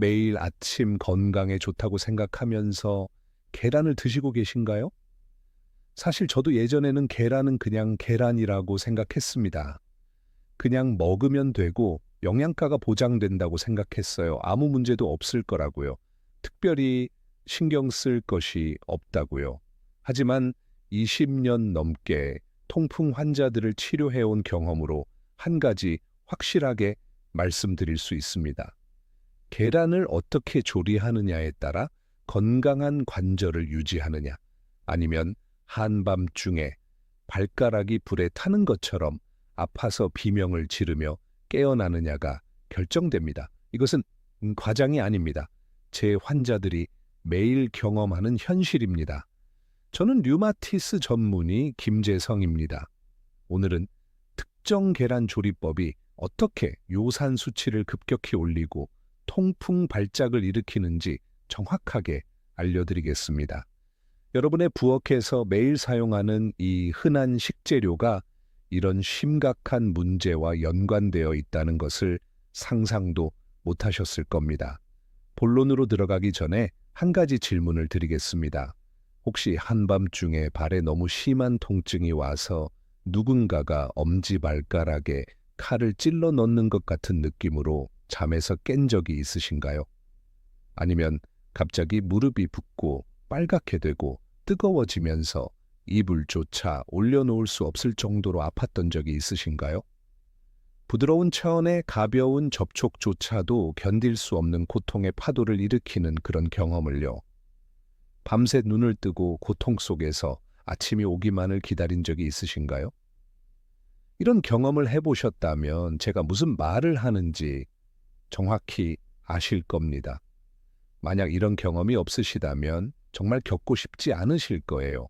매일 아침 건강에 좋다고 생각하면서 계란을 드시고 계신가요? 사실 저도 예전에는 계란은 그냥 계란이라고 생각했습니다. 그냥 먹으면 되고 영양가가 보장된다고 생각했어요. 아무 문제도 없을 거라고요. 특별히 신경 쓸 것이 없다고요. 하지만 20년 넘게 통풍 환자들을 치료해온 경험으로 한 가지 확실하게 말씀드릴 수 있습니다. 계란을 어떻게 조리하느냐에 따라 건강한 관절을 유지하느냐, 아니면 한밤중에 발가락이 불에 타는 것처럼 아파서 비명을 지르며 깨어나느냐가 결정됩니다. 이것은 과장이 아닙니다. 제 환자들이 매일 경험하는 현실입니다. 저는 류마티스 전문의 김재성입니다. 오늘은 특정 계란 조리법이 어떻게 요산 수치를 급격히 올리고 통풍 발작을 일으키는지 정확하게 알려드리겠습니다. 여러분의 부엌에서 매일 사용하는 이 흔한 식재료가 이런 심각한 문제와 연관되어 있다는 것을 상상도 못하셨을 겁니다. 본론으로 들어가기 전에 한 가지 질문을 드리겠습니다. 혹시 한밤중에 발에 너무 심한 통증이 와서 누군가가 엄지발가락에 칼을 찔러 넣는 것 같은 느낌으로 잠에서 깬 적이 있으신가요? 아니면 갑자기 무릎이 붓고 빨갛게 되고 뜨거워지면서 이불조차 올려놓을 수 없을 정도로 아팠던 적이 있으신가요? 부드러운 차원의 가벼운 접촉조차도 견딜 수 없는 고통의 파도를 일으키는 그런 경험을요. 밤새 눈을 뜨고 고통 속에서 아침이 오기만을 기다린 적이 있으신가요? 이런 경험을 해보셨다면 제가 무슨 말을 하는지 정확히 아실 겁니다. 만약 이런 경험이 없으시다면 정말 겪고 싶지 않으실 거예요.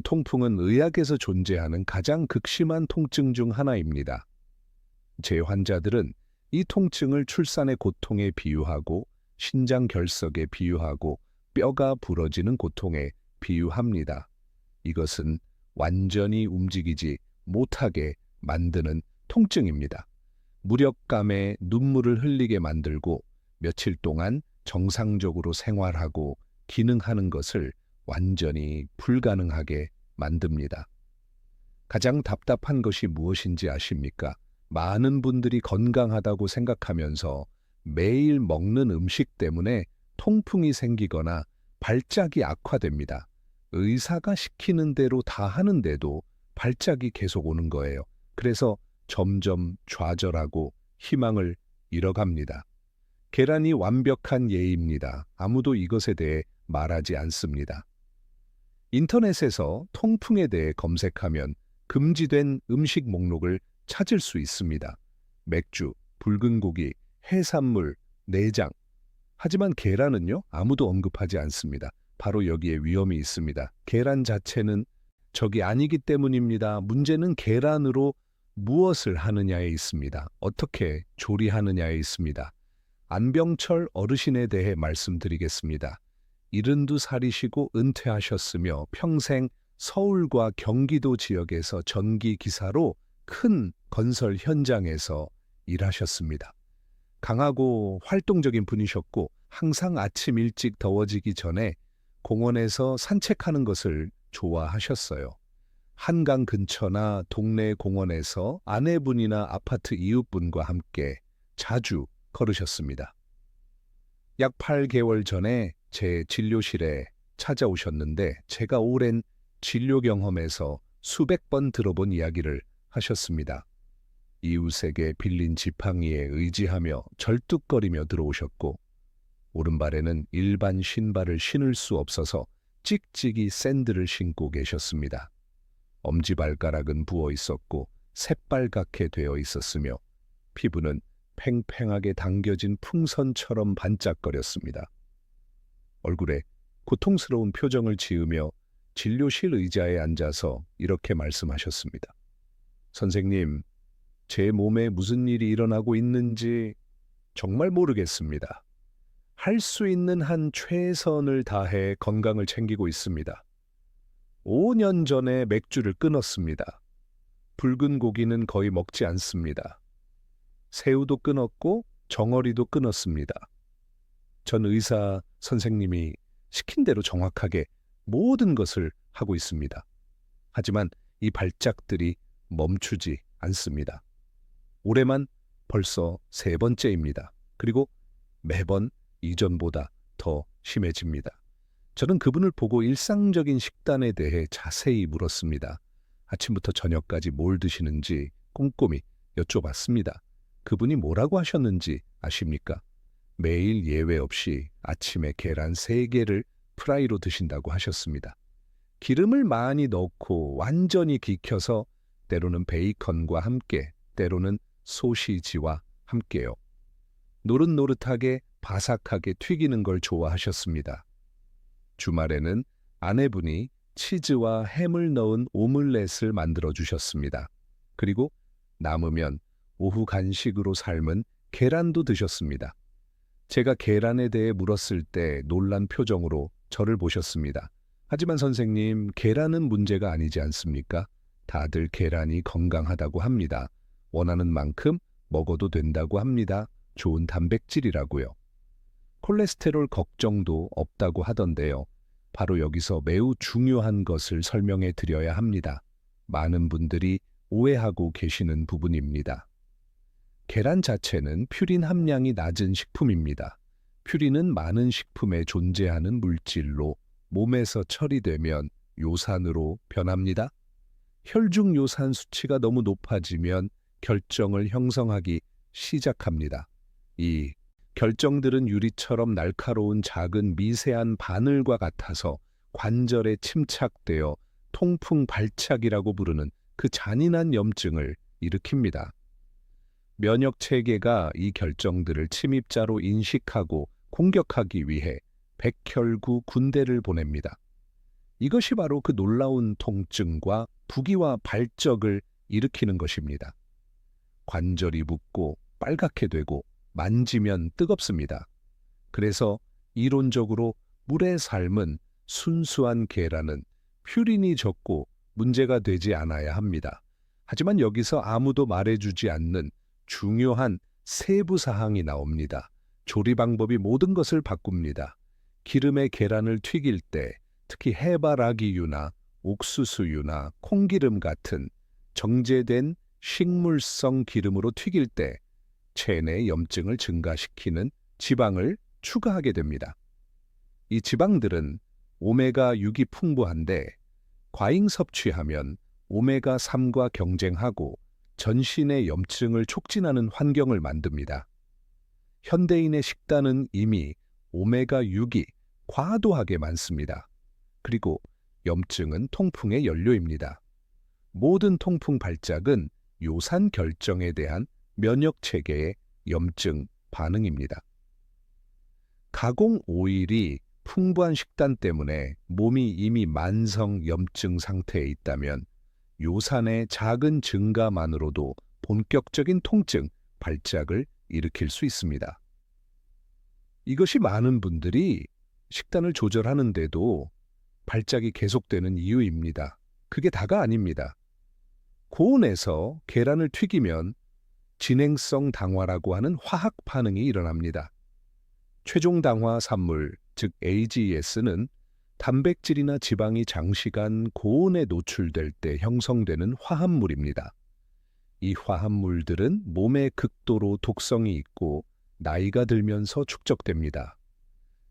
통풍은 의학에서 존재하는 가장 극심한 통증 중 하나입니다. 제 환자들은 이 통증을 출산의 고통에 비유하고 신장 결석에 비유하고 뼈가 부러지는 고통에 비유합니다. 이것은 완전히 움직이지 못하게 만드는 통증입니다. 무력감에 눈물을 흘리게 만들고 며칠 동안 정상적으로 생활하고 기능하는 것을 완전히 불가능하게 만듭니다. 가장 답답한 것이 무엇인지 아십니까? 많은 분들이 건강하다고 생각하면서 매일 먹는 음식 때문에 통풍이 생기거나 발작이 악화됩니다. 의사가 시키는 대로 다 하는데도 발작이 계속 오는 거예요. 그래서 점점 좌절하고 희망을 잃어갑니다. 계란이 완벽한 예입니다. 아무도 이것에 대해 말하지 않습니다. 인터넷에서 통풍에 대해 검색하면 금지된 음식 목록을 찾을 수 있습니다. 맥주, 붉은 고기, 해산물, 내장. 하지만 계란은요, 아무도 언급하지 않습니다. 바로 여기에 위험이 있습니다. 계란 자체는 적이 아니기 때문입니다. 문제는 계란으로 무엇을 하느냐에 있습니다. 어떻게 조리하느냐에 있습니다. 안병철 어르신에 대해 말씀드리겠습니다. 72살이시고 은퇴하셨으며 평생 서울과 경기도 지역에서 전기기사로 큰 건설 현장에서 일하셨습니다. 강하고 활동적인 분이셨고 항상 아침 일찍 더워지기 전에 공원에서 산책하는 것을 좋아하셨어요. 한강 근처나 동네 공원에서 아내분이나 아파트 이웃분과 함께 자주 걸으셨습니다. 약 8개월 전에 제 진료실에 찾아오셨는데 제가 오랜 진료 경험에서 수백 번 들어본 이야기를 하셨습니다. 이웃에게 빌린 지팡이에 의지하며 절뚝거리며 들어오셨고 오른발에는 일반 신발을 신을 수 없어서 찍찍이 샌들을 신고 계셨습니다. 엄지발가락은 부어 있었고 새빨갛게 되어 있었으며 피부는 팽팽하게 당겨진 풍선처럼 반짝거렸습니다. 얼굴에 고통스러운 표정을 지으며 진료실 의자에 앉아서 이렇게 말씀하셨습니다. 선생님, 제 몸에 무슨 일이 일어나고 있는지 정말 모르겠습니다. 할 수 있는 한 최선을 다해 건강을 챙기고 있습니다. 5년 전에 맥주를 끊었습니다. 붉은 고기는 거의 먹지 않습니다. 새우도 끊었고 정어리도 끊었습니다. 전 의사 선생님이 시킨 대로 정확하게 모든 것을 하고 있습니다. 하지만 이 발작들이 멈추지 않습니다. 올해만 벌써 세 번째입니다. 그리고 매번 이전보다 더 심해집니다. 저는 그분을 보고 일상적인 식단에 대해 자세히 물었습니다. 아침부터 저녁까지 뭘 드시는지 꼼꼼히 여쭤봤습니다. 그분이 뭐라고 하셨는지 아십니까? 매일 예외 없이 아침에 계란 3개를 프라이로 드신다고 하셨습니다. 기름을 많이 넣고 완전히 익혀서 때로는 베이컨과 함께, 때로는 소시지와 함께요. 노릇노릇하게 바삭하게 튀기는 걸 좋아하셨습니다. 주말에는 아내분이 치즈와 햄을 넣은 오믈렛을 만들어 주셨습니다. 그리고 남으면 오후 간식으로 삶은 계란도 드셨습니다. 제가 계란에 대해 물었을 때 놀란 표정으로 저를 보셨습니다. 하지만 선생님, 계란은 문제가 아니지 않습니까? 다들 계란이 건강하다고 합니다. 원하는 만큼 먹어도 된다고 합니다. 좋은 단백질이라고요. 콜레스테롤 걱정도 없다고 하던데요. 바로 여기서 매우 중요한 것을 설명해 드려야 합니다. 많은 분들이 오해하고 계시는 부분입니다. 계란 자체는 퓨린 함량이 낮은 식품입니다. 퓨린은 많은 식품에 존재하는 물질로 몸에서 처리되면 요산으로 변합니다. 혈중 요산 수치가 너무 높아지면 결정을 형성하기 시작합니다. 이 결정들은 유리처럼 날카로운 작은 미세한 바늘과 같아서 관절에 침착되어 통풍 발작이라고 부르는 그 잔인한 염증을 일으킵니다. 면역 체계가 이 결정들을 침입자로 인식하고 공격하기 위해 백혈구 군대를 보냅니다. 이것이 바로 그 놀라운 통증과 부기와 발적을 일으키는 것입니다. 관절이 붓고 빨갛게 되고 만지면 뜨겁습니다. 그래서 이론적으로 물에 삶은 순수한 계란은 퓨린이 적고 문제가 되지 않아야 합니다. 하지만 여기서 아무도 말해주지 않는 중요한 세부 사항이 나옵니다. 조리 방법이 모든 것을 바꿉니다. 기름에 계란을 튀길 때 특히 해바라기유나 옥수수유나 콩기름 같은 정제된 식물성 기름으로 튀길 때 체내 염증을 증가시키는 지방을 추가하게 됩니다. 이 지방들은 오메가6이 풍부한데 과잉 섭취하면 오메가3과 경쟁하고 전신의 염증을 촉진하는 환경을 만듭니다. 현대인의 식단은 이미 오메가6이 과도하게 많습니다. 그리고 염증은 통풍의 연료입니다. 모든 통풍 발작은 요산 결정에 대한 면역 체계의 염증 반응입니다. 가공 오일이 풍부한 식단 때문에 몸이 이미 만성 염증 상태에 있다면 요산의 작은 증가만으로도 본격적인 통증, 발작을 일으킬 수 있습니다. 이것이 많은 분들이 식단을 조절하는데도 발작이 계속되는 이유입니다. 그게 다가 아닙니다. 고온에서 계란을 튀기면 진행성 당화라고 하는 화학 반응이 일어납니다. 최종 당화 산물, 즉 AGES는 단백질이나 지방이 장시간 고온에 노출될 때 형성되는 화합물입니다. 이 화합물들은 몸에 극도로 독성이 있고 나이가 들면서 축적됩니다.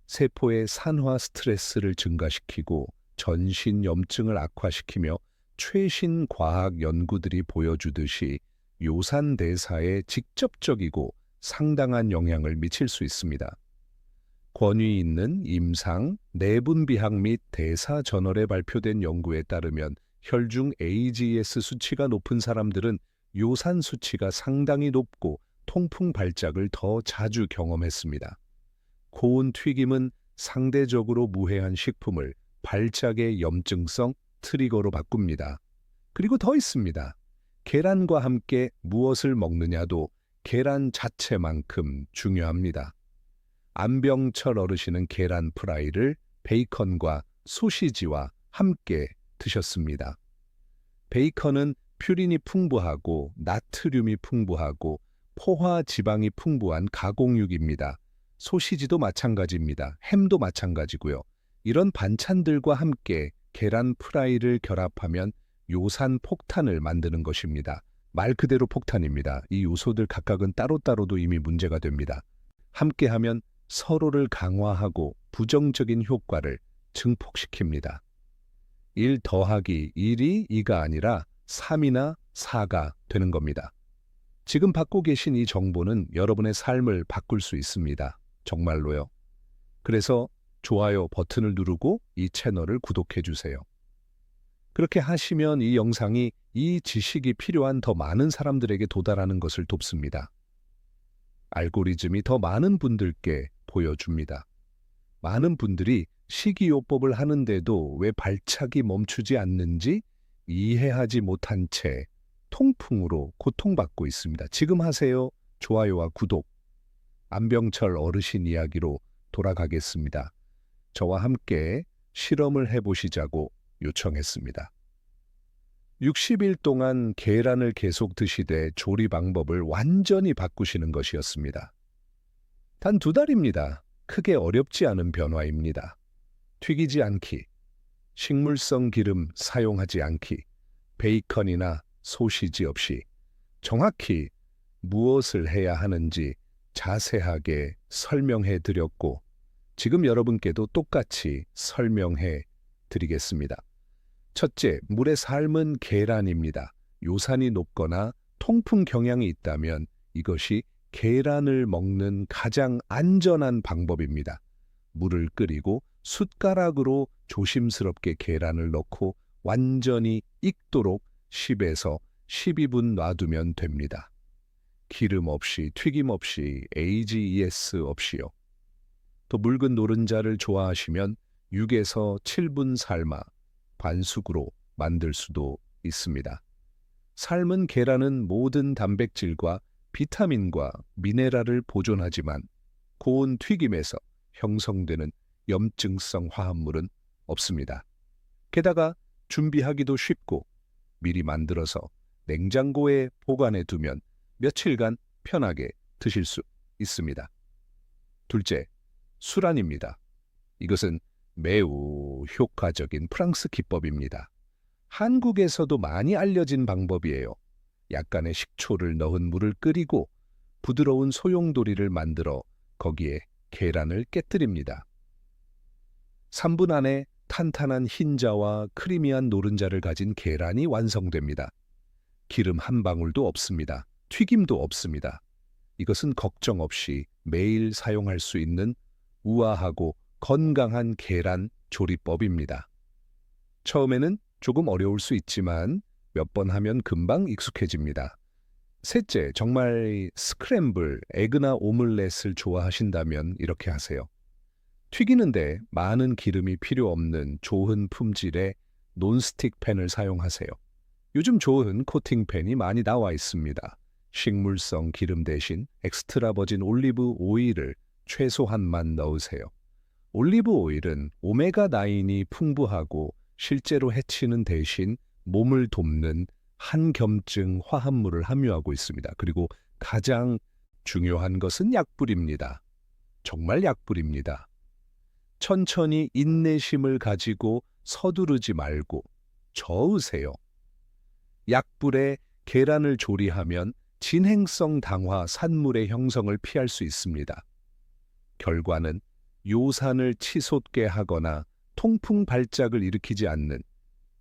세포의 산화 스트레스를 증가시키고 전신 염증을 악화시키며 최신 과학 연구들이 보여주듯이 요산 대사에 직접적이고 상당한 영향을 미칠 수 있습니다. 권위 있는 임상 내분비학 및 대사 저널에 발표된 연구에 따르면 혈중 AGS 수치가 높은 사람들은 요산 수치가 상당히 높고 통풍 발작을 더 자주 경험했습니다. 고온 튀김은 상대적으로 무해한 식품을 발작의 염증성 트리거로 바꿉니다. 그리고 더 있습니다. 계란과 함께 무엇을 먹느냐도 계란 자체만큼 중요합니다. 안병철 어르신은 계란 프라이를 베이컨과 소시지와 함께 드셨습니다. 베이컨은 퓨린이 풍부하고 나트륨이 풍부하고 포화 지방이 풍부한 가공육입니다. 소시지도 마찬가지입니다. 햄도 마찬가지고요. 이런 반찬들과 함께 계란 프라이를 결합하면 요산 폭탄을 만드는 것입니다. 말 그대로 폭탄입니다. 이 요소들 각각은 따로따로도 이미 문제가 됩니다. 함께하면 서로를 강화하고 부정적인 효과를 증폭시킵니다. 1 더하기 1이 2가 아니라 3이나 4가 되는 겁니다. 지금 받고 계신 이 정보는 여러분의 삶을 바꿀 수 있습니다. 정말로요. 그래서 좋아요 버튼을 누르고 이 채널을 구독해 주세요. 그렇게 하시면 이 영상이 이 지식이 필요한 더 많은 사람들에게 도달하는 것을 돕습니다. 알고리즘이 더 많은 분들께 보여줍니다. 많은 분들이 식이요법을 하는데도 왜 발작이 멈추지 않는지 이해하지 못한 채 통풍으로 고통받고 있습니다. 지금 하세요. 좋아요와 구독. 안병철 어르신 이야기로 돌아가겠습니다. 저와 함께 실험을 해보시자고 요청했습니다. 60일 동안 계란을 계속 드시되 조리 방법을 완전히 바꾸시는 것이었습니다. 단 2달입니다. 크게 어렵지 않은 변화입니다. 튀기지 않기, 식물성 기름 사용하지 않기, 베이컨이나 소시지 없이 정확히 무엇을 해야 하는지 자세하게 설명해 드렸고 지금 여러분께도 똑같이 설명해 드리겠습니다. 첫째, 물에 삶은 계란입니다. 요산이 높거나 통풍 경향이 있다면 이것이 계란을 먹는 가장 안전한 방법입니다. 물을 끓이고 숟가락으로 조심스럽게 계란을 넣고 완전히 익도록 10에서 12분 놔두면 됩니다. 기름 없이, 튀김 없이, AGES 없이요. 또 묽은 노른자를 좋아하시면 6에서 7분 삶아 반숙으로 만들 수도 있습니다. 삶은 계란은 모든 단백질과 비타민과 미네랄을 보존하지만 고온 튀김에서 형성되는 염증성 화합물은 없습니다. 게다가 준비하기도 쉽고 미리 만들어서 냉장고에 보관해 두면 며칠간 편하게 드실 수 있습니다. 둘째, 수란입니다. 이것은 매우 효과적인 프랑스 기법입니다. 한국에서도 많이 알려진 방법이에요. 약간의 식초를 넣은 물을 끓이고 부드러운 소용돌이를 만들어 거기에 계란을 깨뜨립니다. 3분 안에 탄탄한 흰자와 크리미한 노른자를 가진 계란이 완성됩니다. 기름 한 방울도 없습니다. 튀김도 없습니다. 이것은 걱정 없이 매일 사용할 수 있는 우아하고 건강한 계란 조리법입니다. 처음에는 조금 어려울 수 있지만 몇 번 하면 금방 익숙해집니다. 셋째, 정말 스크램블, 에그나 오믈렛을 좋아하신다면 이렇게 하세요. 튀기는데 많은 기름이 필요 없는 좋은 품질의 논스틱 팬을 사용하세요. 요즘 좋은 코팅팬이 많이 나와 있습니다. 식물성 기름 대신 엑스트라 버진 올리브 오일을 최소한만 넣으세요. 올리브 오일은 오메가9이 풍부하고 실제로 해치는 대신 몸을 돕는 한겸증 화합물을 함유하고 있습니다. 그리고 가장 중요한 것은 약불입니다. 정말 약불입니다. 천천히 인내심을 가지고 서두르지 말고 저으세요. 약불에 계란을 조리하면 진행성 당화 산물의 형성을 피할 수 있습니다. 결과는 요산을 치솟게 하거나 통풍 발작을 일으키지 않는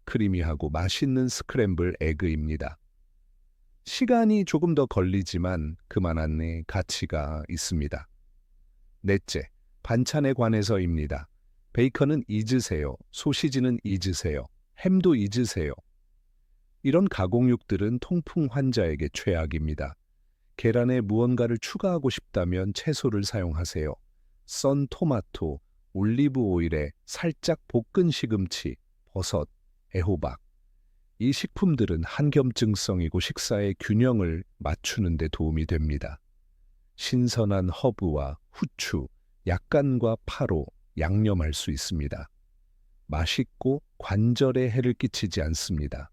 크리미하고 맛있는 스크램블 에그입니다. 시간이 조금 더 걸리지만 그만한 가치가 있습니다. 넷째, 반찬에 관해서입니다. 베이컨은 잊으세요. 소시지는 잊으세요. 햄도 잊으세요. 이런 가공육들은 통풍 환자에게 최악입니다. 계란에 무언가를 추가하고 싶다면 채소를 사용하세요. 썬 토마토, 올리브 오일에 살짝 볶은 시금치, 버섯, 애호박. 이 식품들은 한겸증성이고 식사의 균형을 맞추는 데 도움이 됩니다. 신선한 허브와 후추, 약간과 파로 양념할 수 있습니다. 맛있고 관절에 해를 끼치지 않습니다.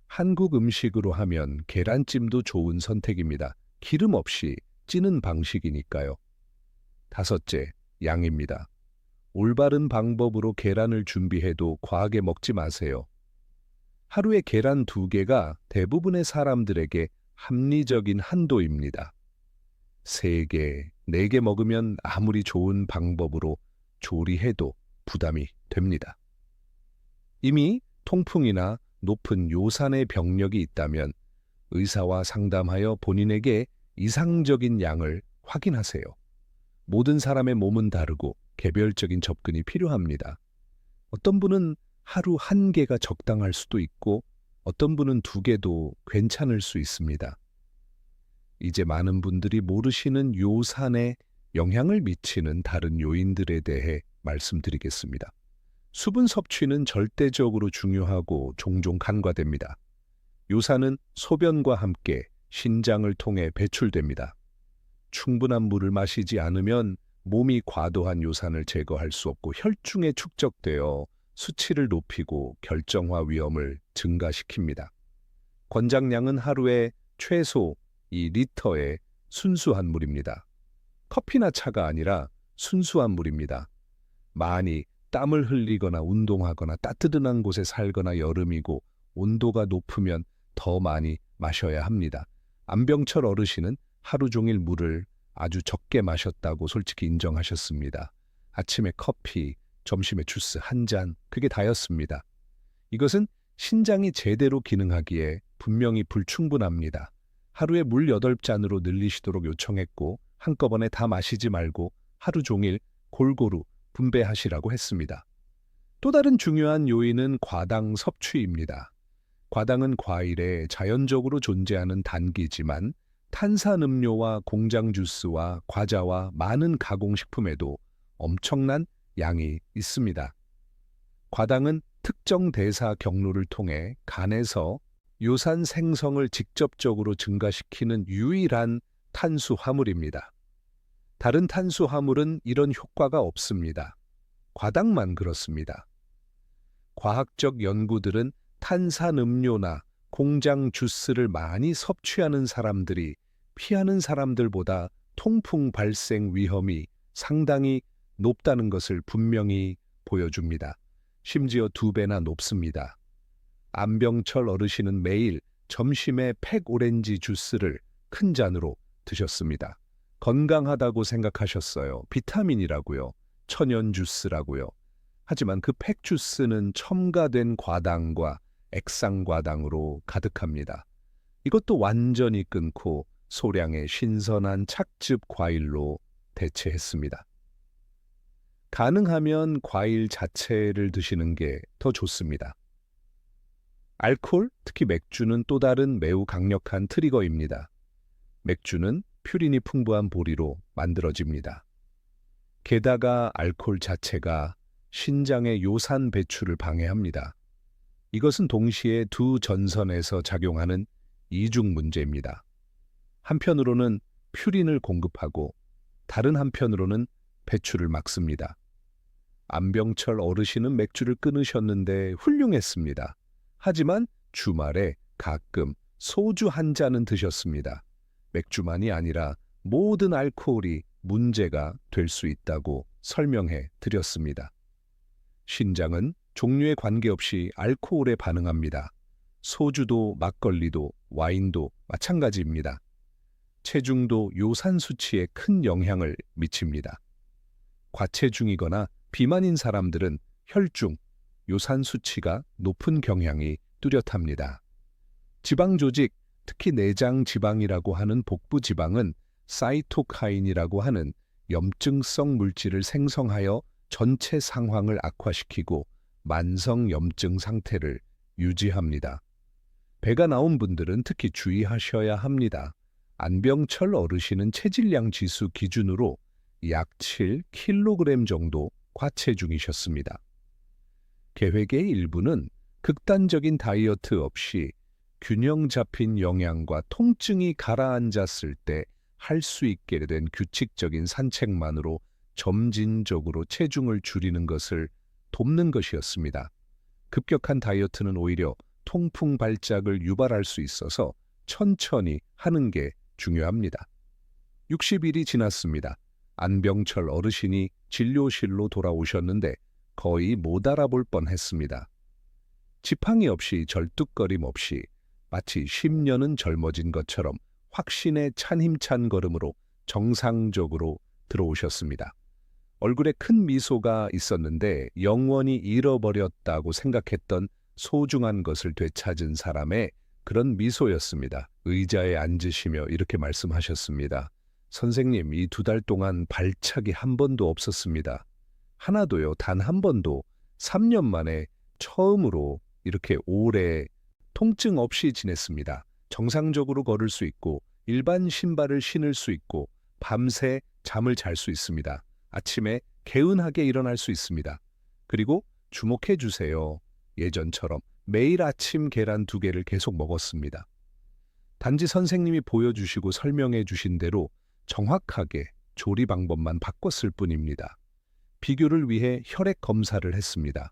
한국 음식으로 하면 계란찜도 좋은 선택입니다. 기름 없이 찌는 방식이니까요. 5째, 양입니다. 올바른 방법으로 계란을 준비해도 과하게 먹지 마세요. 하루에 계란 2개가 대부분의 사람들에게 합리적인 한도입니다. 3개, 4개 먹으면 아무리 좋은 방법으로 조리해도 부담이 됩니다. 이미 통풍이나 높은 요산의 병력이 있다면 의사와 상담하여 본인에게 이상적인 양을 확인하세요. 모든 사람의 몸은 다르고 개별적인 접근이 필요합니다. 어떤 분은 하루 1개가 적당할 수도 있고 어떤 분은 2개도 괜찮을 수 있습니다. 이제 많은 분들이 모르시는 요산에 영향을 미치는 다른 요인들에 대해 말씀드리겠습니다. 수분 섭취는 절대적으로 중요하고 종종 간과됩니다. 요산은 소변과 함께 신장을 통해 배출됩니다. 충분한 물을 마시지 않으면 몸이 과도한 요산을 제거할 수 없고 혈중에 축적되어 수치를 높이고 결정화 위험을 증가시킵니다. 권장량은 하루에 최소 2리터의 순수한 물입니다. 커피나 차가 아니라 순수한 물입니다. 많이 땀을 흘리거나 운동하거나 따뜻한 곳에 살거나 여름이고 온도가 높으면 더 많이 마셔야 합니다. 안병철 어르신은 하루 종일 물을 아주 적게 마셨다고 솔직히 인정하셨습니다. 아침에 커피, 점심에 주스 1잔, 그게 다였습니다. 이것은 신장이 제대로 기능하기에 분명히 불충분합니다. 하루에 물 8잔으로 늘리시도록 요청했고 한꺼번에 다 마시지 말고 하루 종일 골고루 분배하시라고 했습니다. 또 다른 중요한 요인은 과당 섭취입니다. 과당은 과일에 자연적으로 존재하는 단기지만 탄산음료와 공장 주스와 과자와 많은 가공식품에도 엄청난 양이 있습니다. 과당은 특정 대사 경로를 통해 간에서 요산 생성을 직접적으로 증가시키는 유일한 탄수화물입니다. 다른 탄수화물은 이런 효과가 없습니다. 과당만 그렇습니다. 과학적 연구들은 탄산음료나 공장 주스를 많이 섭취하는 사람들이 피하는 사람들보다 통풍 발생 위험이 상당히 높다는 것을 분명히 보여줍니다. 심지어 2배나 높습니다. 안병철 어르신은 매일 점심에 팩오렌지 주스를 큰 잔으로 드셨습니다. 건강하다고 생각하셨어요. 비타민이라고요. 천연 주스라고요. 하지만 그 팩 주스는 첨가된 과당과 액상과당으로 가득합니다. 이것도 완전히 끊고 소량의 신선한 착즙 과일로 대체했습니다. 가능하면 과일 자체를 드시는 게 더 좋습니다. 알코올, 특히 맥주는 또 다른 매우 강력한 트리거입니다. 맥주는 퓨린이 풍부한 보리로 만들어집니다. 게다가 알코올 자체가 신장의 요산 배출을 방해합니다. 이것은 동시에 두 전선에서 작용하는 이중 문제입니다. 한편으로는 퓨린을 공급하고 다른 한편으로는 배출을 막습니다. 안병철 어르신은 맥주를 끊으셨는데 훌륭했습니다. 하지만 주말에 가끔 소주 1잔은 드셨습니다. 맥주만이 아니라 모든 알코올이 문제가 될 수 있다고 설명해 드렸습니다. 신장은 종류에 관계없이 알코올에 반응합니다. 소주도 막걸리도 와인도 마찬가지입니다. 체중도 요산 수치에 큰 영향을 미칩니다. 과체중이거나 비만인 사람들은 혈중, 요산 수치가 높은 경향이 뚜렷합니다. 지방 조직, 특히 내장 지방이라고 하는 복부 지방은 사이토카인이라고 하는 염증성 물질을 생성하여 전체 상황을 악화시키고 만성 염증 상태를 유지합니다. 배가 나온 분들은 특히 주의하셔야 합니다. 안병철 어르신은 체질량 지수 기준으로 약 7kg 정도 과체중이셨습니다. 계획의 일부는 극단적인 다이어트 없이 균형 잡힌 영양과 통증이 가라앉았을 때 할 수 있게 된 규칙적인 산책만으로 점진적으로 체중을 줄이는 것을 돕는 것이었습니다. 급격한 다이어트는 오히려 통풍 발작을 유발할 수 있어서 천천히 하는 게 중요합니다. 60일이 지났습니다. 안병철 어르신이 진료실로 돌아오셨는데 거의 못 알아볼 뻔했습니다. 지팡이 없이 절뚝거림 없이 마치 10년은 젊어진 것처럼 확신에 찬 힘찬 걸음으로 정상적으로 들어오셨습니다. 얼굴에 큰 미소가 있었는데 영원히 잃어버렸다고 생각했던 소중한 것을 되찾은 사람의 그런 미소였습니다. 의자에 앉으시며 이렇게 말씀하셨습니다. 선생님, 이 2달 동안 발작이 한 번도 없었습니다. 하나도요, 단 한 번도. 3년 만에 처음으로 이렇게 오래 통증 없이 지냈습니다. 정상적으로 걸을 수 있고 일반 신발을 신을 수 있고 밤새 잠을 잘 수 있습니다. 아침에 개운하게 일어날 수 있습니다. 그리고 주목해 주세요. 예전처럼 매일 아침 계란 2개를 계속 먹었습니다. 단지 선생님이 보여주시고 설명해 주신 대로 정확하게 조리 방법만 바꿨을 뿐입니다. 비교를 위해 혈액 검사를 했습니다.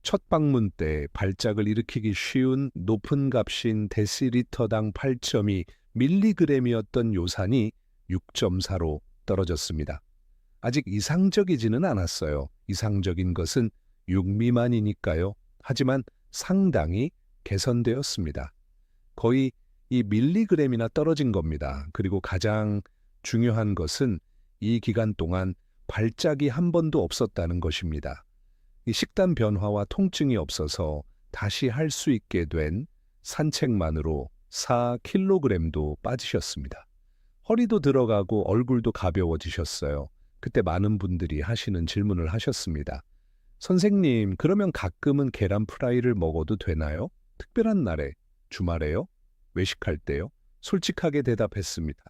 첫 방문 때 발작을 일으키기 쉬운 높은 값인 데시리터당 8.2 밀리그램이었던 요산이 6.4로 떨어졌습니다. 아직 이상적이지는 않았어요. 이상적인 것은 6 미만이니까요. 하지만 상당히 개선되었습니다. 거의 이 밀리그램이나 떨어진 겁니다. 그리고 가장 중요한 것은 이 기간 동안 발작이 한 번도 없었다는 것입니다. 이 식단 변화와 통증이 없어서 다시 할 수 있게 된 산책만으로 4kg도 빠지셨습니다. 허리도 들어가고 얼굴도 가벼워지셨어요. 그때 많은 분들이 하시는 질문을 하셨습니다. 선생님, 그러면 가끔은 계란 프라이를 먹어도 되나요? 특별한 날에, 주말에요? 외식할 때요? 솔직하게 대답했습니다.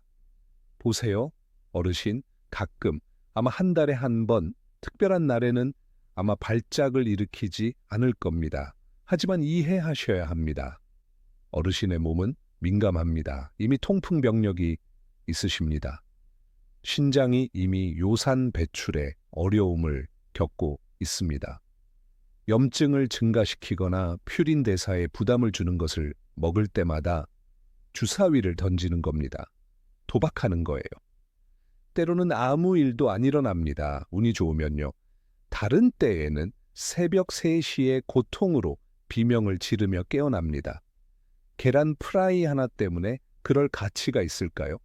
보세요, 어르신, 가끔, 아마 한 달에 한 번, 특별한 날에는 아마 발작을 일으키지 않을 겁니다. 하지만 이해하셔야 합니다. 어르신의 몸은 민감합니다. 이미 통풍 병력이 있으십니다. 신장이 이미 요산 배출에 어려움을 겪고 있습니다. 염증을 증가시키거나 퓨린 대사에 부담을 주는 것을 먹을 때마다 주사위를 던지는 겁니다. 도박하는 거예요. 때로는 아무 일도 안 일어납니다. 운이 좋으면요. 다른 때에는 새벽 3시에 고통으로 비명을 지르며 깨어납니다. 계란 프라이 하나 때문에 그럴 가치가 있을까요?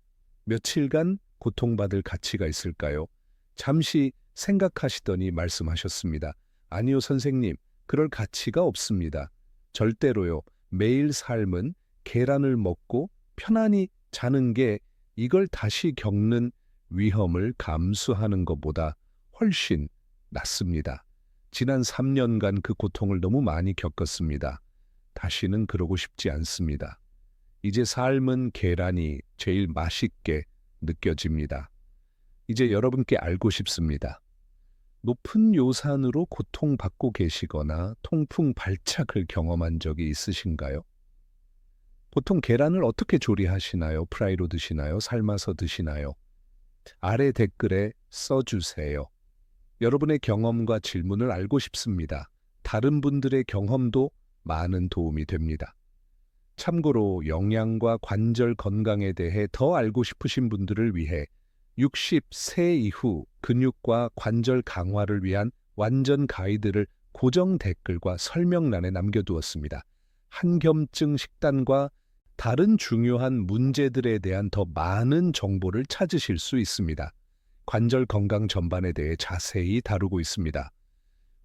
며칠간 고통받을 가치가 있을까요? 잠시 생각하시더니 말씀하셨습니다. 아니요, 선생님, 그럴 가치가 없습니다. 절대로요. 매일 삶은 계란을 먹고 편안히 자는 게 이걸 다시 겪는 위험을 감수하는 것보다 훨씬 낫습니다. 지난 3년간 그 고통을 너무 많이 겪었습니다. 다시는 그러고 싶지 않습니다. 이제 삶은 계란이 제일 맛있게 느껴집니다. 이제 여러분께 알고 싶습니다. 높은 요산으로 고통받고 계시거나 통풍 발작을 경험한 적이 있으신가요? 보통 계란을 어떻게 조리하시나요? 프라이로 드시나요? 삶아서 드시나요? 아래 댓글에 써주세요. 여러분의 경험과 질문을 알고 싶습니다. 다른 분들의 경험도 많은 도움이 됩니다. 참고로 영양과 관절 건강에 대해 더 알고 싶으신 분들을 위해 60세 이후 근육과 관절 강화를 위한 완전 가이드를 고정 댓글과 설명란에 남겨두었습니다. 한겸증 식단과 다른 중요한 문제들에 대한 더 많은 정보를 찾으실 수 있습니다. 관절 건강 전반에 대해 자세히 다루고 있습니다.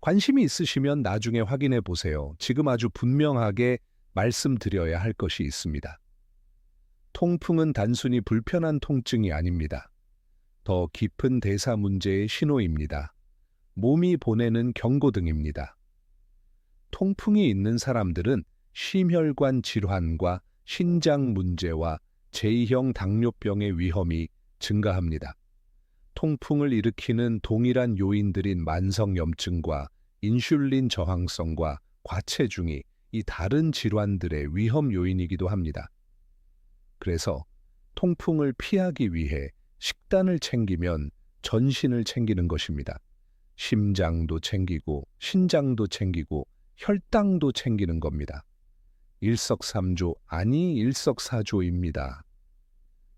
관심이 있으시면 나중에 확인해 보세요. 지금 아주 분명하게 말씀드려야 할 것이 있습니다. 통풍은 단순히 불편한 통증이 아닙니다. 더 깊은 대사 문제의 신호입니다. 몸이 보내는 경고등입니다. 통풍이 있는 사람들은 심혈관 질환과 신장 문제와 제2형 당뇨병의 위험이 증가합니다. 통풍을 일으키는 동일한 요인들인 만성염증과 인슐린 저항성과 과체중이 이 다른 질환들의 위험 요인이기도 합니다. 그래서 통풍을 피하기 위해 식단을 챙기면 전신을 챙기는 것입니다. 심장도 챙기고 신장도 챙기고 혈당도 챙기는 겁니다. 일석삼조 아니 일석사조입니다.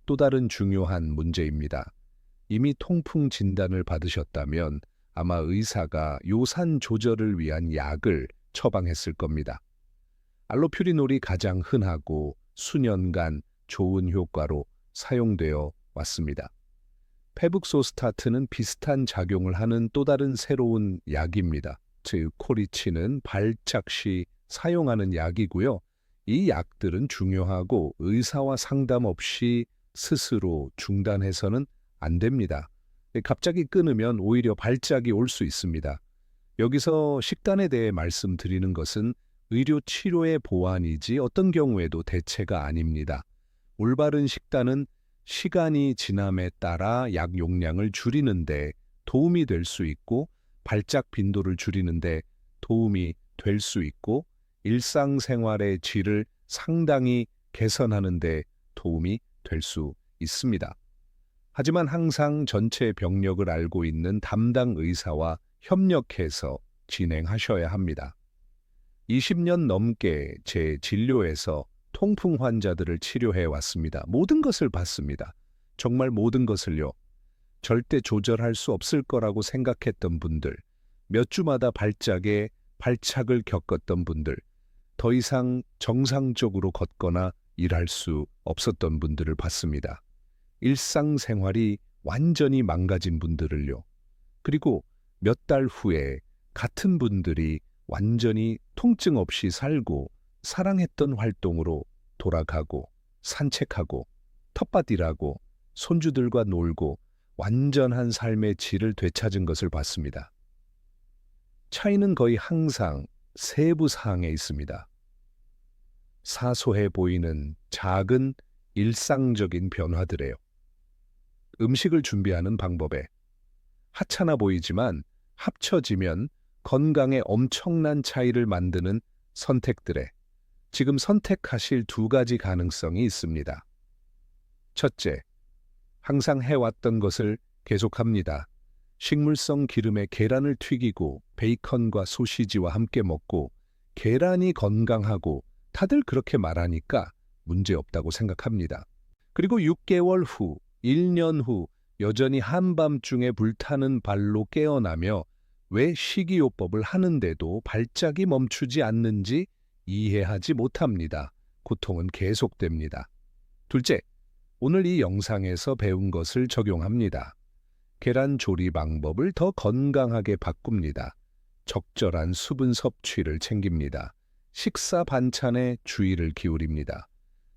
또 다른 중요한 문제입니다. 이미 통풍 진단을 받으셨다면 아마 의사가 요산 조절을 위한 약을 처방했을 겁니다. 알로퓨리놀이 가장 흔하고 수년간 좋은 효과로 사용되어 왔습니다. 페북소스타트는 비슷한 작용을 하는 또 다른 새로운 약입니다. 즉 코리치는 발작 시 사용하는 약이고요. 이 약들은 중요하고 의사와 상담 없이 스스로 중단해서는 안 됩니다. 갑자기 끊으면 오히려 발작이 올 수 있습니다. 여기서 식단에 대해 말씀드리는 것은 의료 치료의 보완이지 어떤 경우에도 대체가 아닙니다. 올바른 식단은 시간이 지남에 따라 약 용량을 줄이는데 도움이 될 수 있고 발작 빈도를 줄이는데 도움이 될 수 있고 일상생활의 질을 상당히 개선하는 데 도움이 될 수 있습니다. 하지만 항상 전체 병력을 알고 있는 담당 의사와 협력해서 진행하셔야 합니다. 20년 넘게 제 진료에서 통풍 환자들을 치료해 왔습니다. 모든 것을 봤습니다. 정말 모든 것을요. 절대 조절할 수 없을 거라고 생각했던 분들, 몇 주마다 발작을 겪었던 분들, 더 이상 정상적으로 걷거나 일할 수 없었던 분들을 봤습니다. 일상생활이 완전히 망가진 분들을요. 그리고 몇 달 후에 같은 분들이 완전히 통증 없이 살고 사랑했던 활동으로 돌아가고 산책하고 텃밭 일하고 손주들과 놀고 완전한 삶의 질을 되찾은 것을 봤습니다. 차이는 거의 항상 세부 사항에 있습니다. 사소해 보이는 작은 일상적인 변화들에요. 음식을 준비하는 방법에 하찮아 보이지만 합쳐지면 건강에 엄청난 차이를 만드는 선택들에 지금 선택하실 두 가지 가능성이 있습니다. 첫째, 항상 해왔던 것을 계속합니다. 식물성 기름에 계란을 튀기고 베이컨과 소시지와 함께 먹고 계란이 건강하고 다들 그렇게 말하니까 문제없다고 생각합니다. 그리고 6개월 후, 1년 후 여전히 한밤중에 불타는 발로 깨어나며 왜 식이요법을 하는데도 발작이 멈추지 않는지 이해하지 못합니다. 고통은 계속됩니다. 둘째, 오늘 이 영상에서 배운 것을 적용합니다. 계란 조리 방법을 더 건강하게 바꿉니다. 적절한 수분 섭취를 챙깁니다. 식사 반찬에 주의를 기울입니다.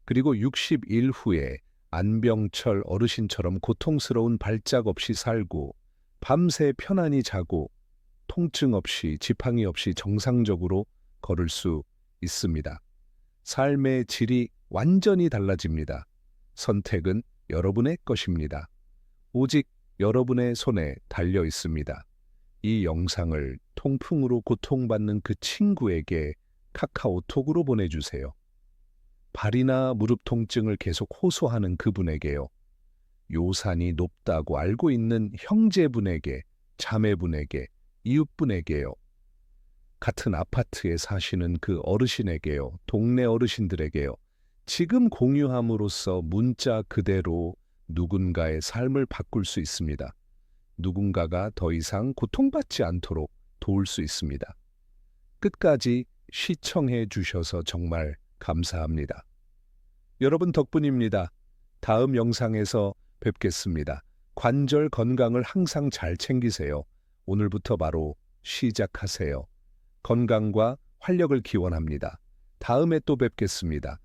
그리고 60일 후에 안병철 어르신처럼 고통스러운 발작 없이 살고 밤새 편안히 자고 통증 없이 지팡이 없이 정상적으로 걸을 수 있습니다. 삶의 질이 완전히 달라집니다. 선택은 여러분의 것입니다. 오직 여러분의 손에 달려 있습니다. 이 영상을 통풍으로 고통받는 그 친구에게 카카오톡으로 보내주세요. 발이나 무릎 통증을 계속 호소하는 그분에게요. 요산이 높다고 알고 있는 형제분에게, 자매분에게, 이웃분에게요. 같은 아파트에 사시는 그 어르신에게요. 동네 어르신들에게요. 지금 공유함으로써 문자 그대로 누군가의 삶을 바꿀 수 있습니다. 누군가가 더 이상 고통받지 않도록 도울 수 있습니다. 끝까지 시청해 주셔서 정말 감사합니다. 여러분 덕분입니다. 다음 영상에서 뵙겠습니다. 관절 건강을 항상 잘 챙기세요. 오늘부터 바로 시작하세요. 건강과 활력을 기원합니다. 다음에 또 뵙겠습니다.